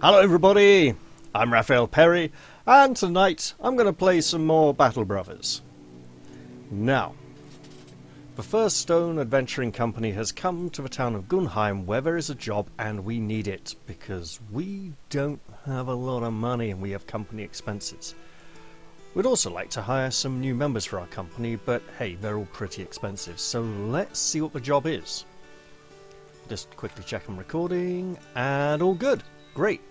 Hello everybody, I'm Raphael Perry, and tonight I'm going to play some more Battle Brothers. Now, the First Stone Adventuring Company has come to the town of Gunheim where there is a job and we need it because we don't have a lot of money and we have company expenses. We'd also like to hire some new members for our company, but hey, they're all pretty expensive, so let's see what the job is. Just quickly check I'm recording, and all good. Great.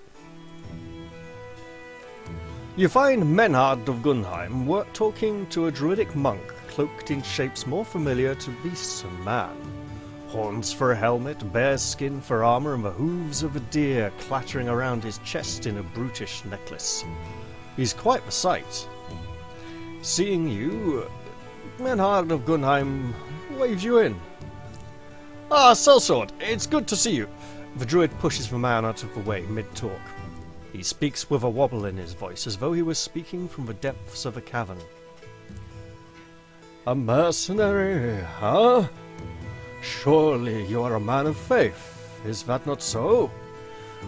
You find Menhard of Gunheim talking to a druidic monk cloaked in shapes more familiar to beasts than man. Horns for a helmet, bear's skin for armour, and the hooves of a deer clattering around his chest in a brutish necklace. He's quite the sight. Seeing you, Menhard of Gunheim waves you in. Ah, Sellsword, it's good to see you. The druid pushes the man out of the way mid-talk. He speaks with a wobble in his voice, as though he was speaking from the depths of a cavern. A mercenary, huh? Surely you are a man of faith, is that not so?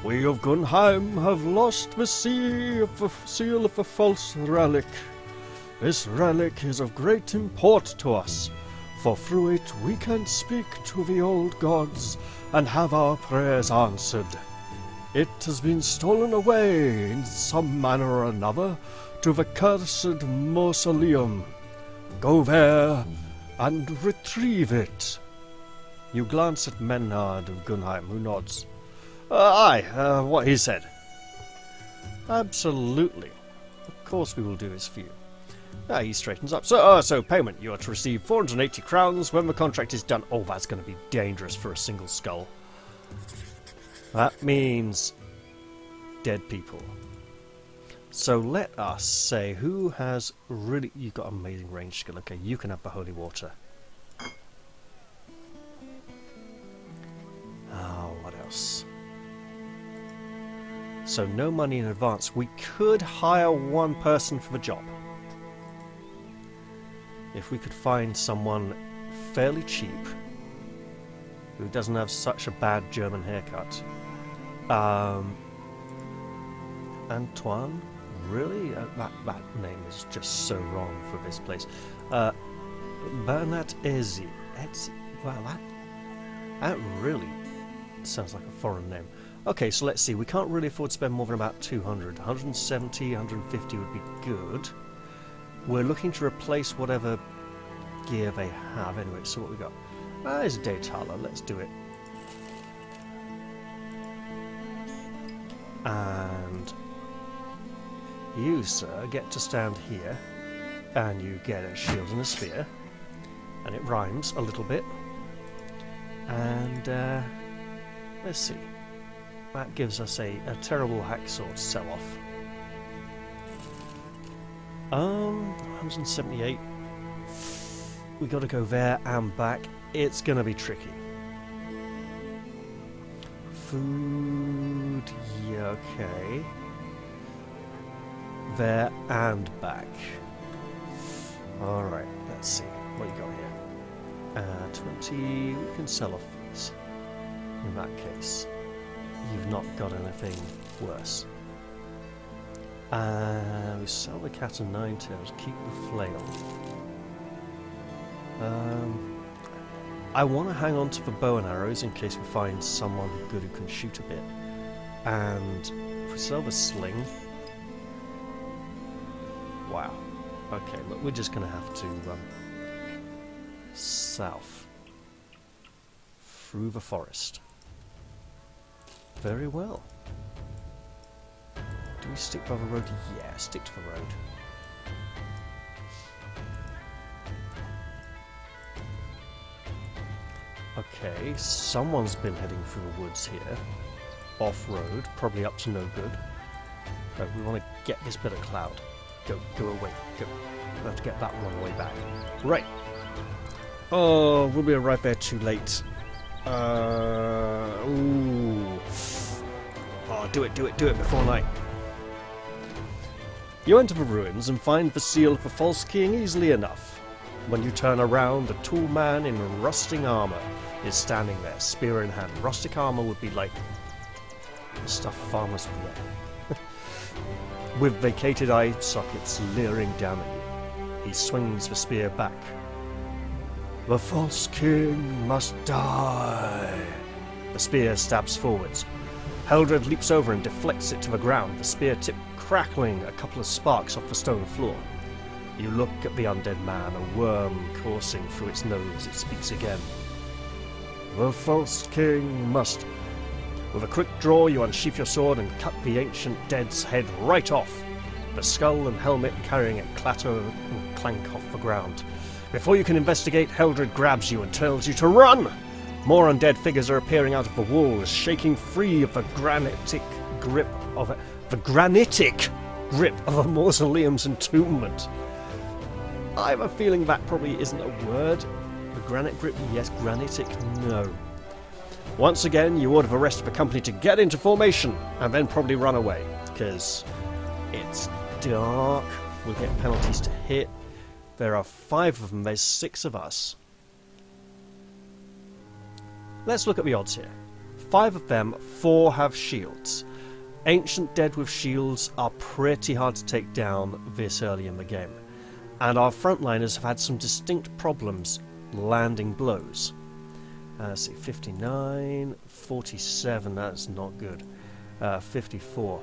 We of Gunheim have lost the seal of the false relic. This relic is of great import to us, for through it we can speak to the old gods and have our prayers answered. It has been stolen away in some manner or another to the cursed mausoleum. Go there and retrieve it. You glance at Menhard of Gunheim, who nods. Aye, what he said. Absolutely. Of course we will do this for you. He straightens up. So payment. You are to receive 480 crowns when the contract is done. Oh, that's going to be dangerous for a single skull. That means dead people. So let us say who has really... You've got amazing range skill. Okay, you can have the holy water. Oh, what else? So no money in advance. We could hire one person for the job. If we could find someone fairly cheap who doesn't have such a bad German haircut. Antoine? Really? That name is just so wrong for this place. Bernat Ezi. Wow, that really sounds like a foreign name. Okay, so let's see. We can't really afford to spend more than about 200. 170, 150 would be good. We're looking to replace whatever gear they have. Anyway, so what we got? There's a Daytala. Let's do it. And you, sir, get to stand here, and you get a shield and a spear, and it rhymes a little bit. And let's see. That gives us a terrible hacksaw to sell off. 178. We got to go there and back. It's gonna be tricky. Food, yeah, okay. There and back. Alright, let's see. What you got here? 20. We can sell off these. In that case, you've not got anything worse. We sell the cat and nine tails, keep the flail. I want to hang on to the bow and arrows in case we find someone good who can shoot a bit. And if we sell the sling... Wow. Okay, look, we're just going to have to south. Through the forest. Very well. Do we stick by the road? Yeah, stick to the road. Okay, someone's been heading through the woods here. Off-road, probably up to no good. But we want to get this bit of cloud. Go away, go. We'll have to get that one way back. Right. Oh, we'll be right there too late. Ooh. Oh, do it before night. You enter the ruins and find the seal of the false king easily enough. When you turn around, a tall man in rusting armour is standing there, spear in hand. Rustic armour would be like Stuff farmers would wear. With vacated eye sockets leering down at you, he swings the spear back. The false king must die. The spear stabs forwards. Heldred leaps over and deflects it to the ground, the spear tip crackling a couple of sparks off the stone floor. You look at the undead man, a worm coursing through its nose. It speaks again. The false king must... With a quick draw, you unsheath your sword and cut the ancient dead's head right off. The skull and helmet carrying it clatter and clank off the ground. Before you can investigate, Heldred grabs you and tells you to run! More undead figures are appearing out of the walls, shaking free of the granitic grip of a mausoleum's entombment. I have a feeling that probably isn't a word. The granite grip, yes. Granitic, no. Once again, you order the rest of the company to get into formation, and then probably run away, because it's dark. We'll get penalties to hit. There are 5 of them, there's 6 of us. Let's look at the odds here. 5 of them, 4 have shields. Ancient dead with shields are pretty hard to take down this early in the game. And our frontliners have had some distinct problems landing blows. Let's see, 59, 47, that's not good. 54.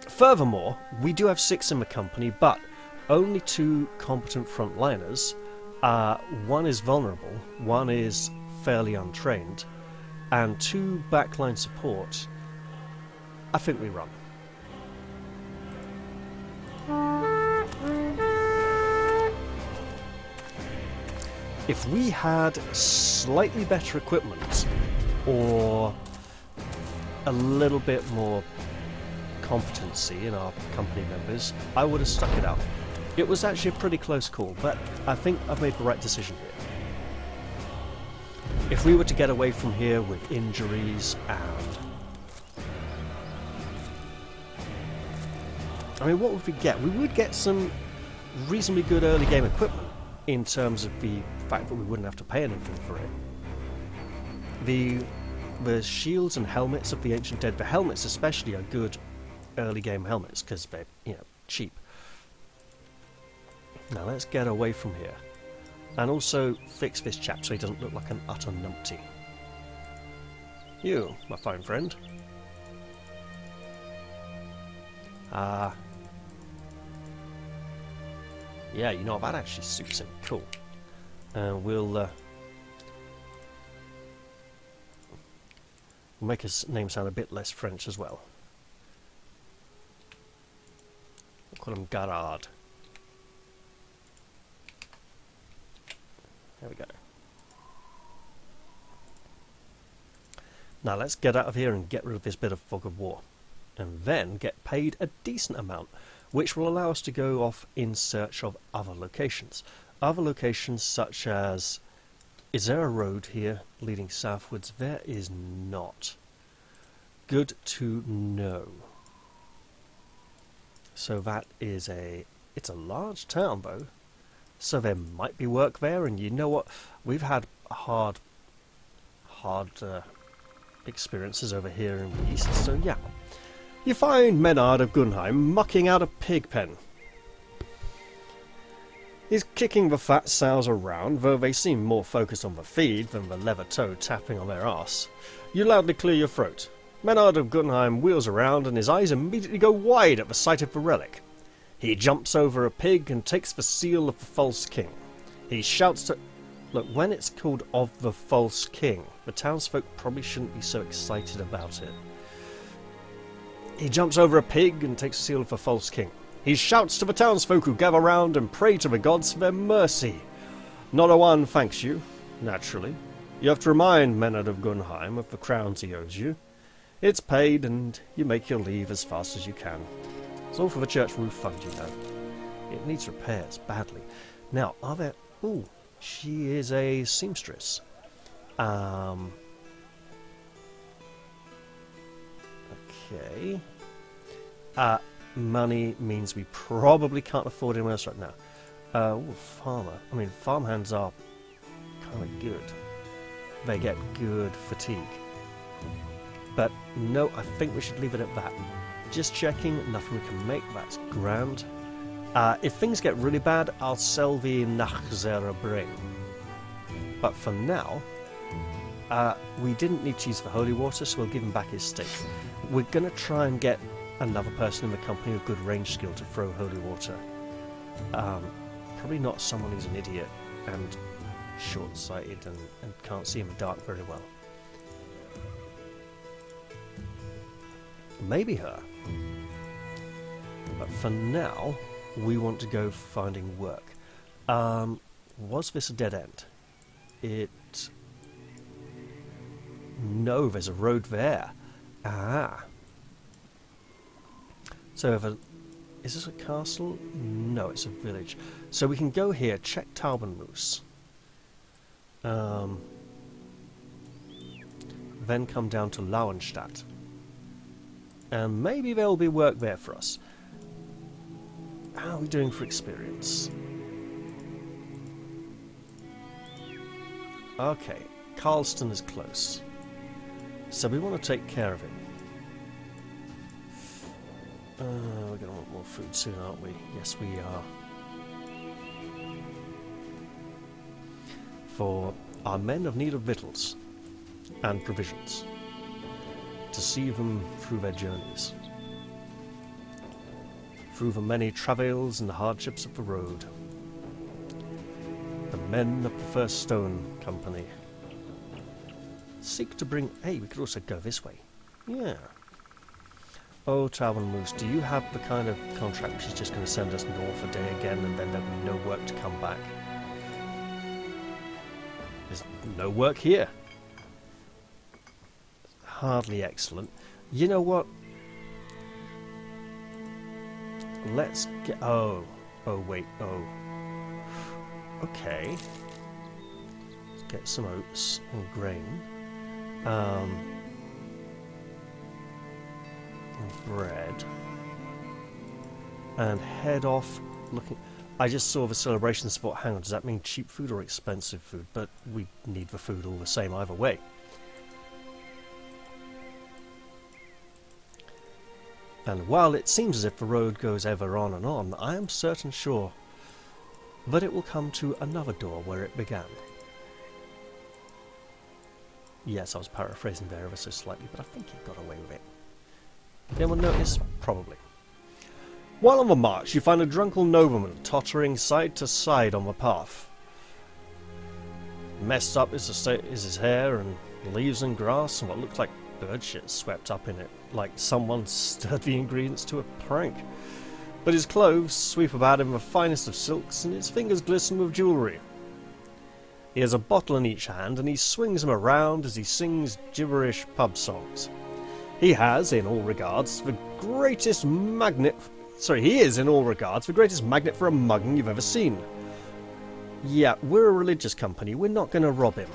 Furthermore, we do have 6 in the company, but only 2 competent frontliners. 1 is vulnerable, 1 is fairly untrained, and 2 backline support. I think we run. If we had slightly better equipment, or a little bit more competency in our company members, I would have stuck it out. It was actually a pretty close call, but I think I've made the right decision here. If we were to get away from here with injuries and... I mean, what would we get? We would get some reasonably good early game equipment in terms of the fact that we wouldn't have to pay anything for it. The shields and helmets of the Ancient Dead, the helmets especially, are good early game helmets because they're, cheap. Now let's get away from here. And also fix this chap so he doesn't look like an utter numpty. You, my fine friend. Yeah, that actually suits him. Cool. We'll make his name sound a bit less French as well. We'll call him Garard. There we go. Now let's get out of here and get rid of this bit of fog of war. And then get paid a decent amount, which will allow us to go off in search of other locations. Other locations such as... Is there a road here leading southwards? There is not. Good to know. So that is it's a large town though. So there might be work there, and you know what? We've had hard experiences over here in the east, so yeah. You find Menard of Gunheim mucking out a pig pen. He's kicking the fat sows around, though they seem more focused on the feed than the leather toe tapping on their arse. You loudly clear your throat. Menard of Gunheim wheels around, and his eyes immediately go wide at the sight of the relic. He jumps over a pig and takes the seal of the false king. He shouts to... Look, when it's called of the false king, the townsfolk probably shouldn't be so excited about it. He jumps over a pig and takes the seal of the false king. He shouts to the townsfolk who gather round and pray to the gods for their mercy. Not a one thanks you, naturally. You have to remind Menard of Gunheim of the crowns he owes you. It's paid, and you make your leave as fast as you can. It's all for the church roof fund, you know. It needs repairs badly. Now, are there... Ooh, she is a seamstress. Okay. Money means we probably can't afford anyone else right now. Ooh, farmer. I mean, farmhands are kind of good. They get good fatigue. But no, I think we should leave it at that. Just checking, nothing we can make, that's grand. If things get really bad, I'll sell the Nachzera brain. But for now, we didn't need to use the holy water, so we'll give him back his stake. We're going to try and get another person in the company with good range skill to throw holy water. Probably not someone who's an idiot and short-sighted and can't see in the dark very well. Maybe her. But for now, we want to go finding work. Was this a dead end? No, there's a road there. Ah. So is this a castle? No, it's a village. So we can go here, check Taubenmoos. Then come down to Lauenstadt. And maybe there will be work there for us. How are we doing for experience? Okay, Carlston is close. So we want to take care of him. We're going to want more food soon, aren't we? Yes, we are. For our men of need of victuals and provisions, to see them through their journeys, through the many travails and hardships of the road. The men of the First Stone Company seek to bring... Hey, we could also go this way. Yeah. Oh, Taubenmoos, do you have the kind of contract which is just going to send us north a day again and then there'll be no work to come back? There's no work here. Hardly excellent. You know what? Let's get... Oh, wait, okay. Let's get some oats and grain. And bread. And head off looking... I just saw the celebration spot. Hang on, does that mean cheap food or expensive food? But we need the food all the same either way. And while it seems as if the road goes ever on, I am certain sure that it will come to another door where it began. Yes, I was paraphrasing there ever so slightly, but I think he got away with it. Did anyone notice? Probably. While on the march, you find a drunken nobleman tottering side to side on the path. Messed up is his hair, and leaves and grass, and what looks like bird shit swept up in it, like someone stirred the ingredients to a prank. But his clothes sweep about him the finest of silks, and his fingers glisten with jewellery. He has a bottle in each hand, and he swings them around as he sings gibberish pub songs. He has, in all regards, the greatest magnet... Sorry, he is, in all regards, the greatest magnet for a mugging you've ever seen. Yeah, we're a religious company. We're not going to rob him.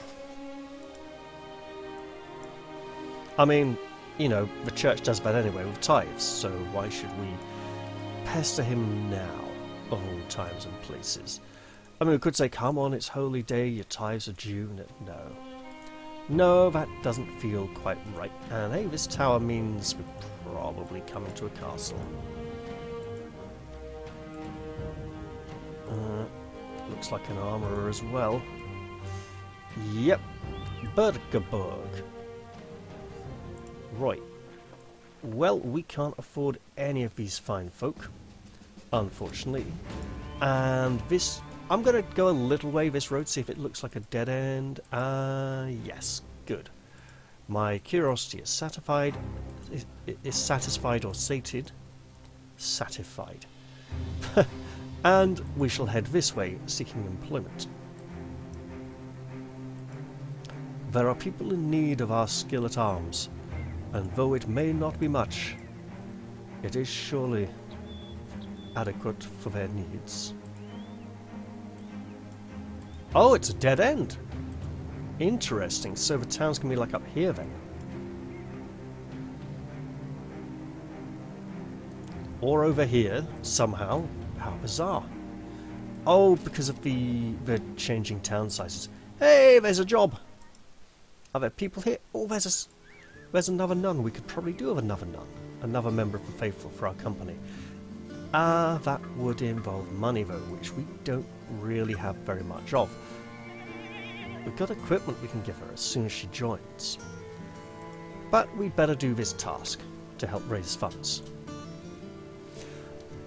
I mean, you know, the church does that anyway with tithes, so why should we pester him now, of all times and places? I mean, we could say, come on, it's holy day, your tithes are due. No. No, that doesn't feel quite right. And hey, this tower means we're probably coming to a castle. Looks like an armourer as well. Yep. Bergeburg. Right. Well, we can't afford any of these fine folk, unfortunately. And this... I'm going to go a little way this road, see if it looks like a dead end. Yes. Good. My curiosity is satisfied. Is satisfied or sated? Satisfied. And we shall head this way, seeking employment. There are people in need of our skill at arms, and though it may not be much, it is surely adequate for their needs. Oh, it's a dead end! Interesting, so the town's gonna be like up here then. Or over here, somehow. How bizarre. Oh, because of the changing town sizes. Hey, there's a job! Are there people here? Oh, there's There's another nun. We could probably do with another nun. Another member of the faithful for our company. That would involve money though, which we don't really have very much of. We've got equipment we can give her as soon as she joins. But we'd better do this task to help raise funds.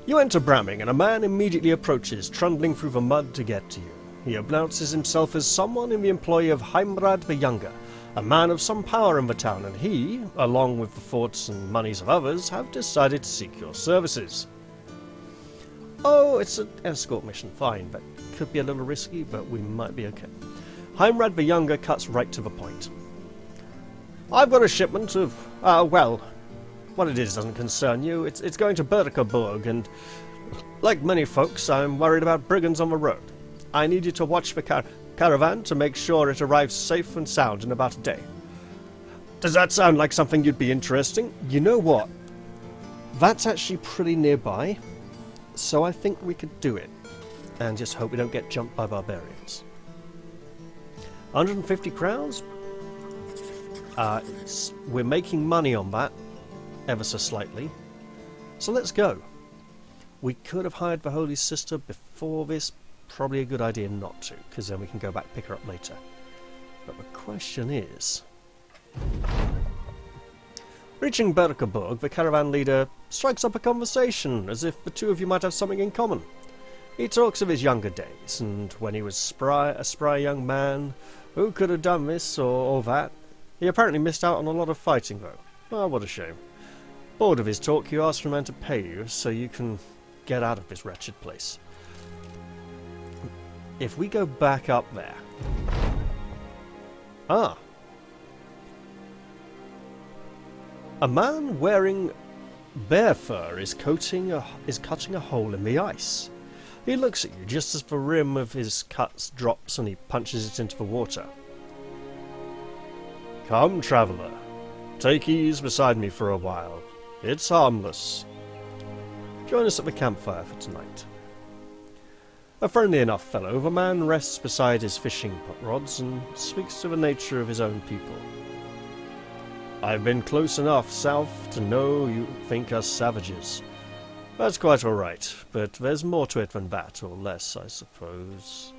You enter Bramming, and a man immediately approaches, trundling through the mud to get to you. He announces himself as someone in the employ of Heimrad the Younger, a man of some power in the town, and he, along with the thoughts and monies of others, have decided to seek your services. Oh, it's an escort mission, fine, that could be a little risky, but we might be okay. Heimrad the Younger cuts right to the point. I've got a shipment of, well, what it is doesn't concern you. It's going to Berkaburg, and like many folks, I'm worried about brigands on the road. I need you to watch the caravan to make sure it arrives safe and sound in about a day. Does that sound like something you'd be interested in? You know what? That's actually pretty nearby, so I think we could do it. And just hope we don't get jumped by barbarians. 150 crowns? We're making money on that, ever so slightly. So let's go. We could have hired the Holy Sister before this. Probably a good idea not to, because then we can go back and pick her up later. But the question is... Reaching Berkaburg, the caravan leader strikes up a conversation, as if the two of you might have something in common. He talks of his younger days, and when he was a spry young man, who could have done this or that. He apparently missed out on a lot of fighting, though. Oh, what a shame. Bored of his talk, you ask for a man to pay you, so you can get out of this wretched place. If we go back up there... Ah! A man wearing bear fur is cutting a hole in the ice. He looks at you just as the rim of his cuts drops and he punches it into the water. Come, traveller. Take ease beside me for a while. It's harmless. Join us at the campfire for tonight. A friendly enough fellow, the man rests beside his fishing rods and speaks to the nature of his own people. I've been close enough south to know you think us savages. That's quite all right, but there's more to it than that, or less, I suppose.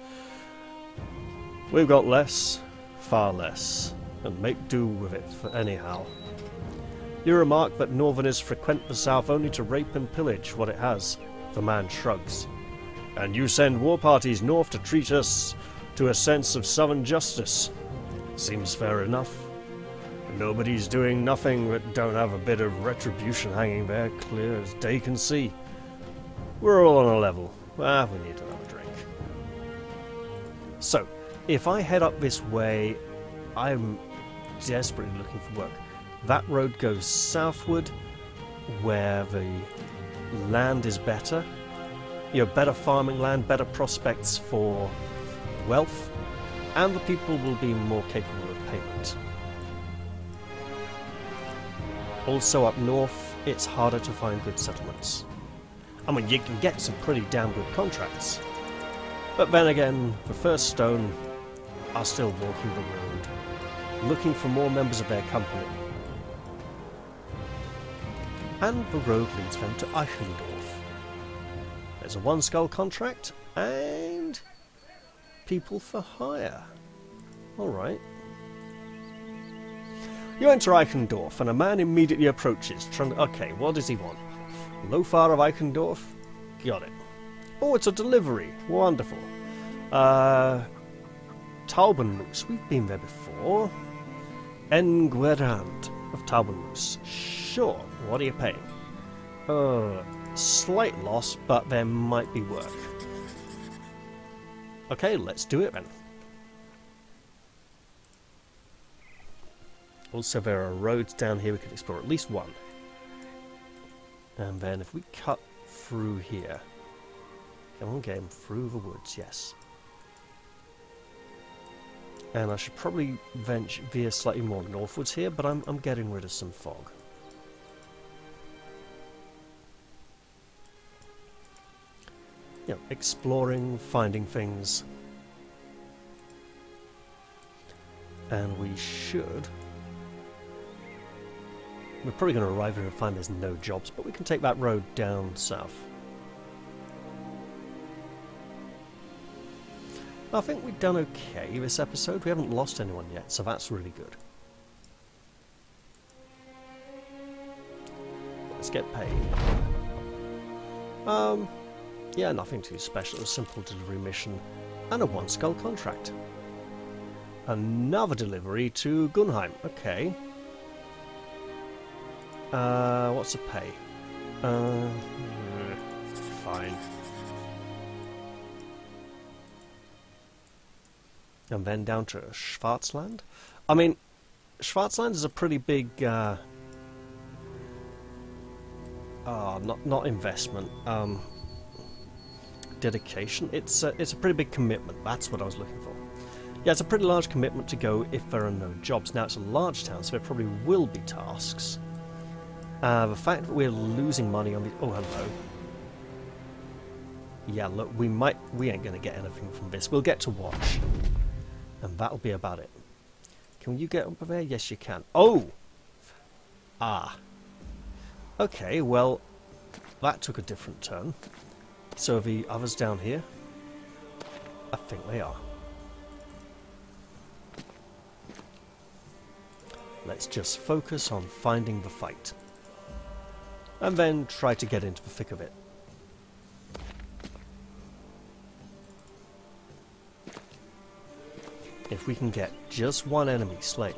We've got less, far less, and make do with it for anyhow. You remark that northerners frequent the south only to rape and pillage what it has. The man shrugs. And you send war parties north to treat us to a sense of southern justice. Seems fair enough. Nobody's doing nothing that don't have a bit of retribution hanging there, clear as day can see. We're all on a level. We need another drink. So, if I head up this way, I'm desperately looking for work. That road goes southward, where the land is better. You know, better farming land, better prospects for wealth, and the people will be more capable of payment. Also up north, it's harder to find good settlements. I mean, you can get some pretty damn good contracts. But then again, the First Stone are still walking the road, looking for more members of their company. And the road leads them to Eichendorf. There's a one-skull contract, and people for hire. Alright. You enter Eichendorf, and a man immediately approaches. Okay, what does he want? Lothar of Eichendorf? Got it. Oh, it's a delivery. Wonderful. Taubenmoos. We've been there before. Enguerrand of Taubenmoos. Sure. What are you paying? Slight loss, but there might be work. Okay, let's do it then. Also, there are roads down here we could explore, at least one. And then if we cut through here... Come on, get him through the woods, yes. And I should probably veer slightly more northwards here, but I'm getting rid of some fog. You know, exploring, finding things. And we should We're probably going to arrive here and find there's no jobs, but we can take that road down south. I think we've done okay this episode. We haven't lost anyone yet, so that's really good. Let's get paid. Yeah, nothing too special. A simple delivery mission and a 1 skull contract. Another delivery to Gunheim. Okay. What's the pay? Fine. And then down to Schwarzland. I mean, Schwarzland is a pretty big, not investment, dedication. It's a pretty big commitment. That's what I was looking for. Yeah, it's a pretty large commitment to go if there are no jobs. Now, it's a large town, so there probably will be tasks. The fact that we're losing money on the... Oh, hello. Yeah, look, we ain't going to get anything from this. We'll get to watch. And that'll be about it. Can you get up there? Yes, you can. Oh! Ah. Okay, well, that took a different turn. So are the others down here? I think they are. Let's just focus on finding the fight. And then try to get into the thick of it. If we can get just one enemy slain.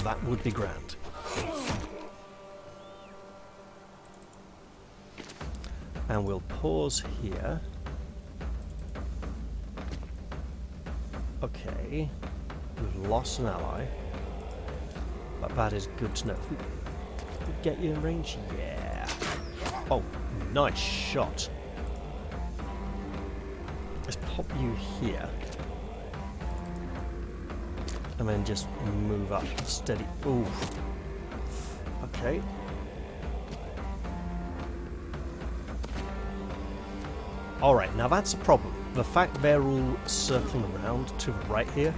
That would be grand. And we'll pause here. Okay. We've lost an ally. But that is good to know. If we get you in range? Yeah. Oh, nice shot. Let's pop you here. And then just move up steady. Ooh. Okay. Alright, now that's a problem. The fact they're all circling around to the right here.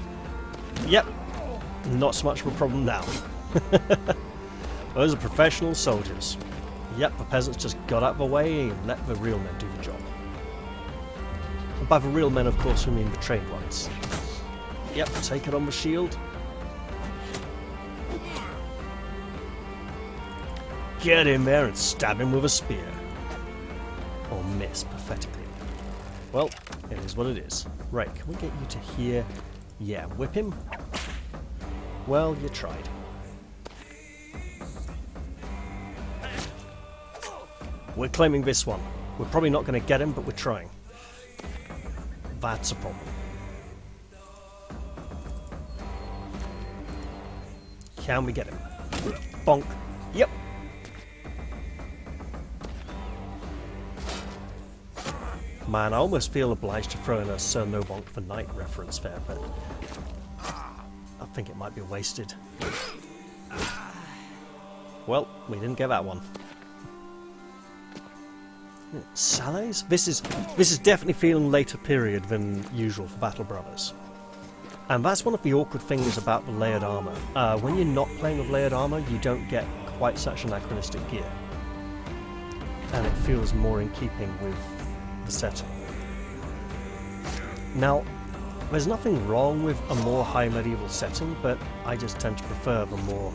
Yep. Not so much of a problem now. Those are professional soldiers. Yep, the peasants just got out of the way and let the real men do the job. And by the real men, of course, we mean the trained ones. Yep, take it on the shield. Get in there and stab him with a spear. Or miss pathetically. Well, it is what it is. Right, can we get you to here? Yeah, whip him. Well, you tried. We're claiming this one. We're probably not going to get him, but we're trying. That's a problem. Can we get him? Bonk. Yep. Man, I almost feel obliged to throw in a Sir No Bonk for Night reference there, but I think it might be wasted. Well, we didn't get that one. Salles? This is definitely feeling later period than usual for Battle Brothers. And that's one of the awkward things about the layered armor. When you're not playing with layered armor, you don't get quite such anachronistic gear. And it feels more in keeping with the setting. Now, there's nothing wrong with a more high medieval setting, but I just tend to prefer the more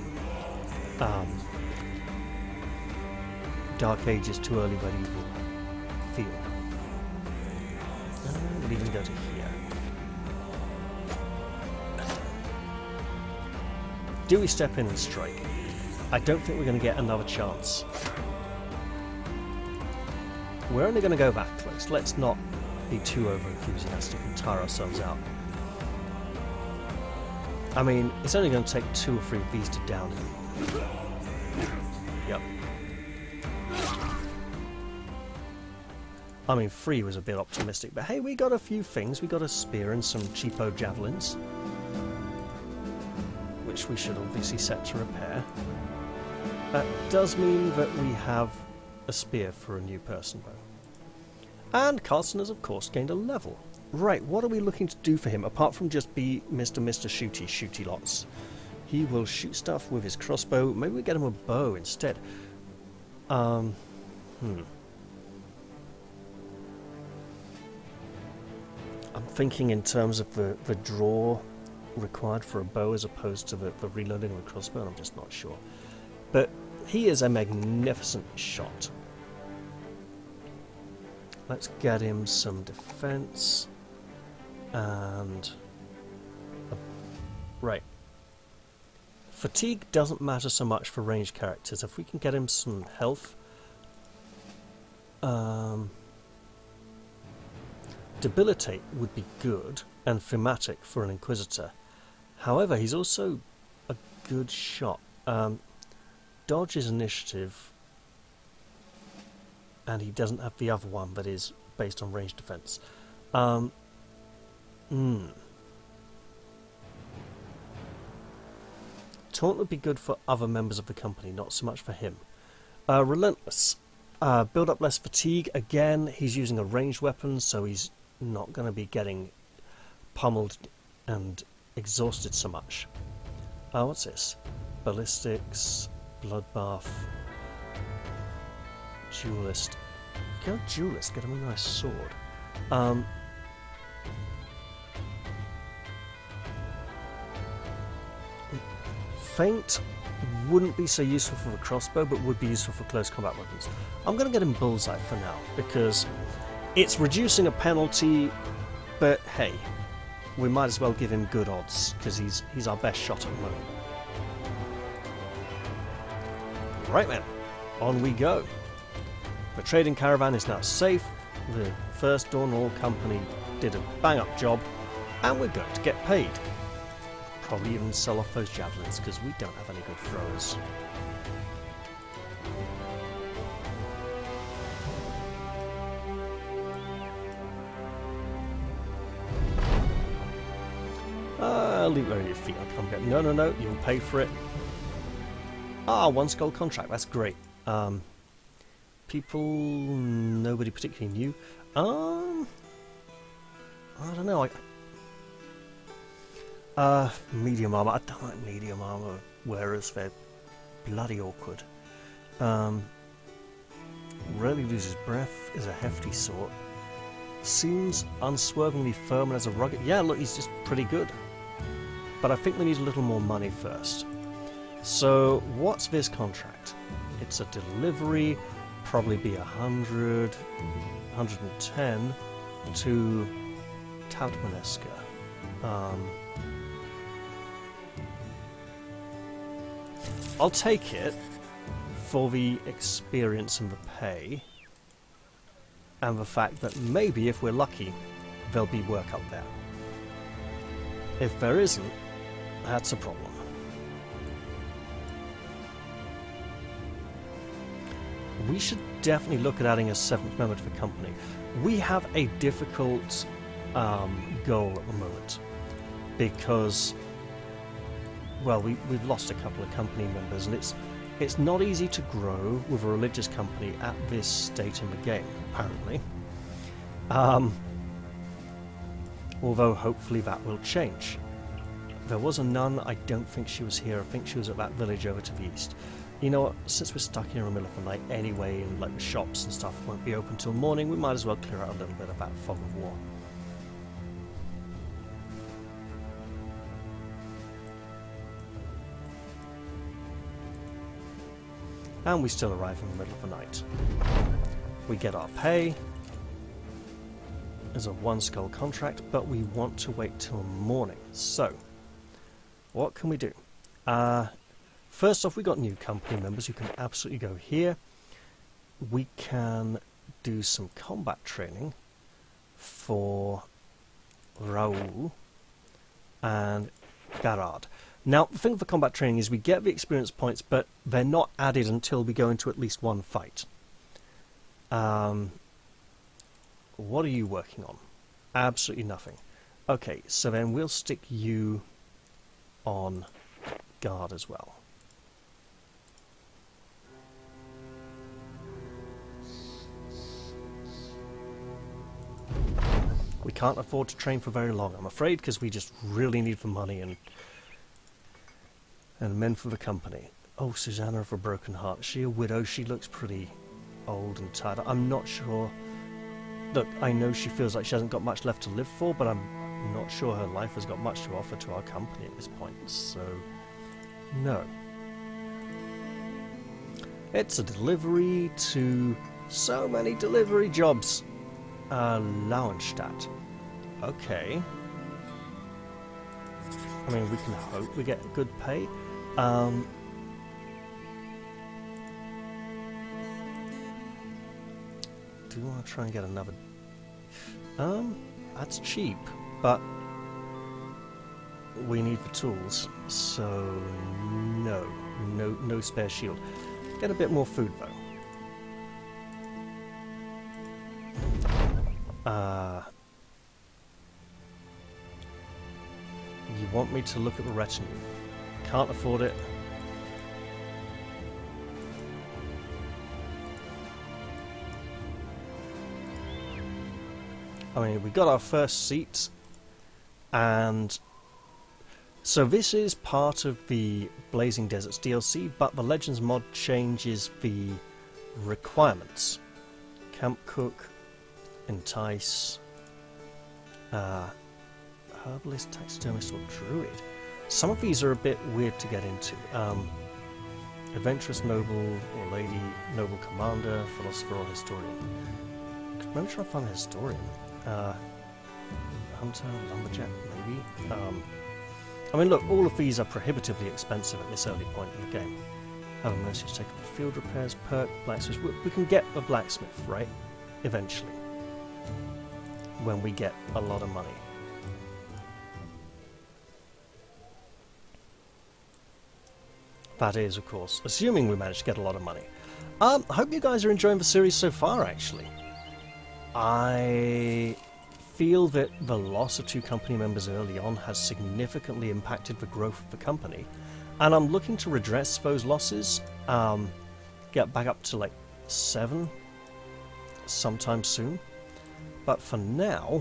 Dark Ages to early medieval feel. We'll even go to here. Do we step in and strike? I don't think we're going to get another chance. We're only going to go that close. Let's not be too over-enthusiastic and tire ourselves out. I mean, it's only going to take 2 or 3 of these to down him. Yep. I mean, 3 was a bit optimistic, but hey, we got a few things. We got a spear and some cheapo javelins, which we should obviously set to repair. That does mean that we have a spear for a new person, though. And Carlson has, of course, gained a level. Right, what are we looking to do for him, apart from just be Mr. Shooty lots? He will shoot stuff with his crossbow. Maybe we get him a bow instead. I'm thinking in terms of the draw required for a bow as opposed to the reloading of a crossbow, and I'm just not sure. But he is a magnificent shot. Let's get him some defense and... right. Fatigue doesn't matter so much for ranged characters. If we can get him some health... debilitate would be good and thematic for an Inquisitor. However, he's also a good shot. Dodge is initiative, and he doesn't have the other one that is based on ranged defense. Taunt would be good for other members of the company, not so much for him. Relentless. Build up less fatigue. Again, he's using a ranged weapon, so he's not going to be getting pummeled and exhausted so much. What's this? Ballistics, bloodbath, duelist. Go duelist, get him a nice sword. Feint wouldn't be so useful for the crossbow, but would be useful for close combat weapons. I'm going to get him bullseye for now, because it's reducing a penalty, but hey, we might as well give him good odds, because he's our best shot at the moment. Right then, on we go. The trading caravan is now safe, the First Dawn Company did a bang-up job, and we're going to get paid. Probably even sell off those javelins, because we don't have any good throwers. Leave it at your feet. I'll come get. No, you'll pay for it. One skull contract. That's great. People, nobody particularly new. I don't know. Medium armor. I don't like medium armor wearers. They're bloody awkward. Rarely loses breath. Is a hefty sort. Seems unswervingly firm and has a rugged. Yeah, look, he's just pretty good. But I think we need a little more money first. So, what's this contract? It's a delivery, probably be 100, 110 to Tautmaneska. I'll take it for the experience and the pay, and the fact that maybe if we're lucky, there'll be work up there. If there isn't, that's a problem. We should definitely look at adding a 7th member to the company. We have a difficult goal at the moment because, well, we've lost a couple of company members, and it's not easy to grow with a religious company at this state in the game, apparently. Although hopefully that will change. There was a nun, I don't think she was here. I think she was at that village over to the east. You know what, since we're stuck here in the middle of the night anyway, and like the shops and stuff won't be open till morning, we might as well clear out a little bit of that fog of war. And we still arrive in the middle of the night. We get our pay as a 1 skull contract, but we want to wait till morning. So, what can we do? First off, we got new company members who can absolutely go here. We can do some combat training for Raoul and Garard. Now, the thing with the combat training is we get the experience points, but they're not added until we go into at least one fight. What are you working on? Absolutely nothing. Okay, so then we'll stick you on guard as well. We can't afford to train for very long, I'm afraid, because we just really need the money and men for the company. Oh, Susanna of a Broken Heart. Is she a widow? She looks pretty old and tired. I'm not sure. Look, I know she feels like she hasn't got much left to live for, but I'm not sure her life has got much to offer to our company at this point, so no. It's a delivery to so many delivery jobs. Lauenstadt. Okay. I mean, we can hope we get good pay. Do you want to try and get another? That's cheap, but we need the tools, so no spare shield. Get a bit more food though. You want me to look at the retinue? Can't afford it. I mean, we got our first seat, and so this is part of the Blazing Deserts DLC, but the Legends mod changes the requirements. Camp cook, entice, herbalist, taxidermist, or druid. Some of these are a bit weird to get into. Adventurous noble or lady, noble commander, philosopher, or historian. Maybe try to find a historian. Hunter, lumberjack, maybe. I mean, look, all of these are prohibitively expensive at this early point in the game. Have a mercy to take up the field repairs, perk, blacksmith. We can get a blacksmith, right? Eventually. When we get a lot of money. That is, of course, assuming we manage to get a lot of money. I hope you guys are enjoying the series so far, actually. I feel that the loss of 2 company members early on has significantly impacted the growth of the company, and I'm looking to redress those losses, get back up to like 7 sometime soon. But for now,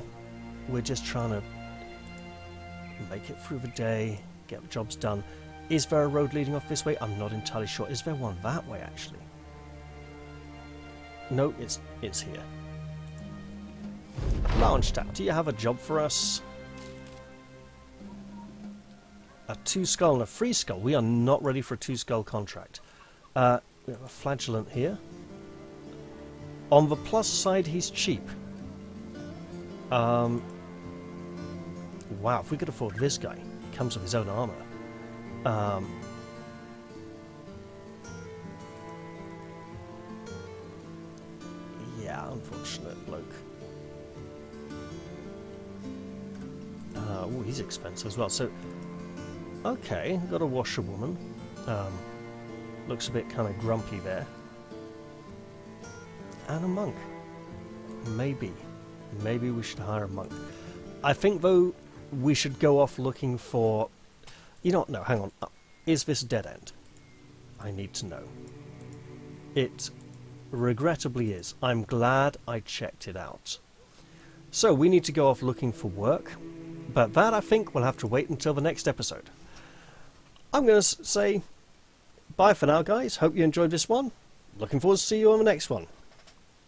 we're just trying to make it through the day, get the jobs done. Is there a road leading off this way? I'm not entirely sure. Is there one that way, actually? No, it's here. Lauenstadt, do you have a job for us? A 2-skull and a 3-skull. We are not ready for a 2-skull contract. We have a flagellant here. On the plus side, he's cheap. Wow, if we could afford this guy. He comes with his own armor. Yeah, unfortunate bloke. Oh, he's expensive as well. So, okay, got a washerwoman. Looks a bit kind of grumpy there. And a monk. Maybe we should hire a monk. I think, though, we should go off looking for... You know what? No, hang on. Is this a dead end? I need to know. It regrettably is. I'm glad I checked it out. So, we need to go off looking for work. But that, I think, will have to wait until the next episode. I'm going to say bye for now, guys. Hope you enjoyed this one. Looking forward to see you on the next one.